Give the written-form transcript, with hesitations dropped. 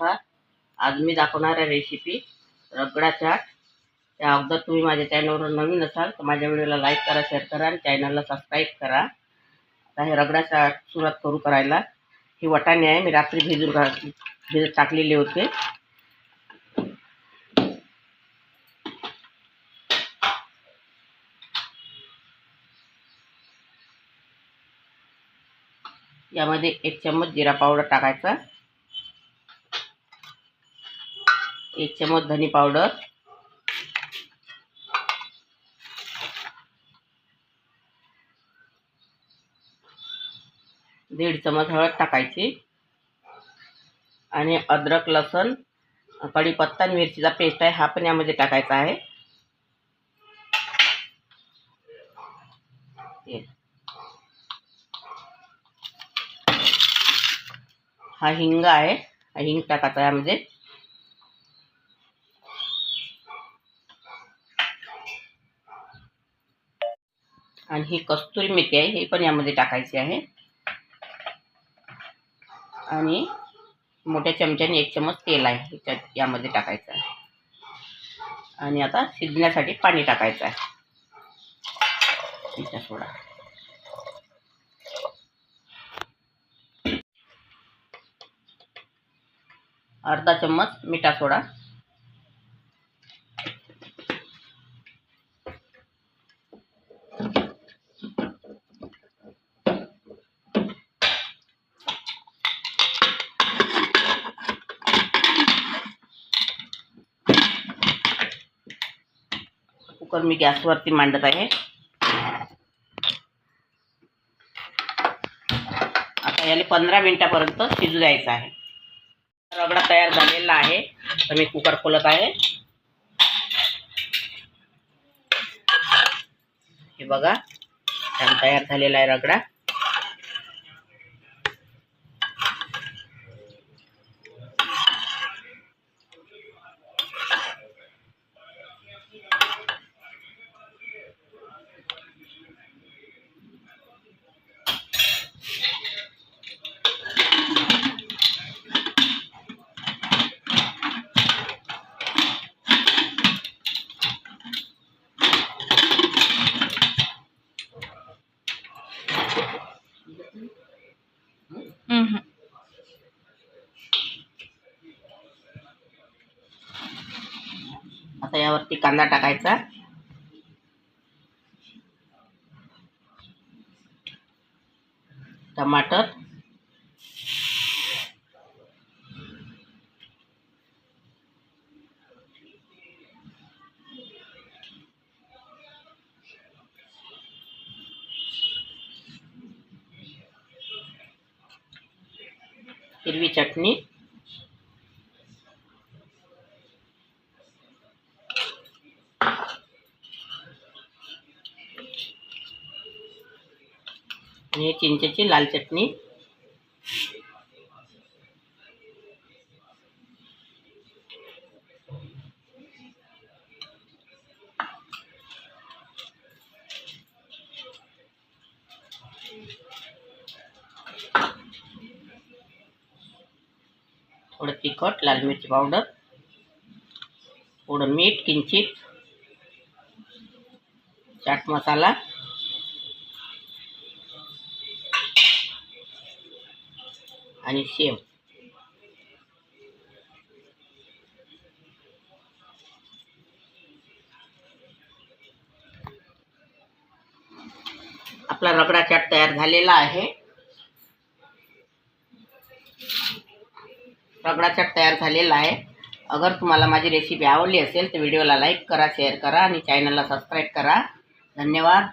नमस्कार. आज मी दाखवणार आहे रेसिपी रगडा चाट. त्या अगोदर तुम्ही माझ्या चॅनलवर नवीन असाल तर माझ्या व्हिडिओला लाईक करा, शेअर करा आणि चॅनलला सबस्क्राईब करा. आता हे रगडा चाट सुरुवात करू करायला. ही वाटाणे आहे, मी रात्री भिजत टाकलेले होते. यामध्ये 1 चम्मच जिरा पावडर टाकायचा, 1 चम्मच धनी पावडर, 1.5 चम्मच हळद टाकायची आणि अद्रक, लसूण, कढीपत्ता आणि मिरचीचा पेस्ट आहे हा पण यामध्ये टाकायचा आहे. हा हिंग आहे, हा हिंग टाकायचा यामध्ये. आणि ही कस्तुरी मेथी आहे, हे पण यामध्ये टाकायची आहे. आणि मोठ्या चमच्याने 1 चम्मच तेल आहे यामध्ये टाकायचं आहे. आणि आता शिजण्यासाठी पाणी टाकायचं आहे. मिठा सोडा, अर्धा चम्मच मिठा सोडा, कुकर मी गॅसवरती मांडत आहे. आता याला 15 मिनिटापर्यंत शिजू द्यायचं आहे. रगडा तयार झालेला आहे, तर मी कुकर खोलत आहे. हे बघा, छान तयार झालेला आहे रगडा. आता यावरती कांदा टाकायचा, टमाटर, हिरवी चटणी, आणि चिंचेची लाल चटणी, थोडं तिखट, लाल मिरची पावडर, थोडं मीठ किंचित, चाट मसाला आणि शेव. आपला रगडा चाट तयार झालेला आहे. रगडा चाट तयार झालेला आहे. अगर तुम्हाला माझी रेसिपी आवडली असेल तर व्हिडिओला लाईक करा, शेअर करा आणि चॅनलला सबस्क्राईब करा. धन्यवाद.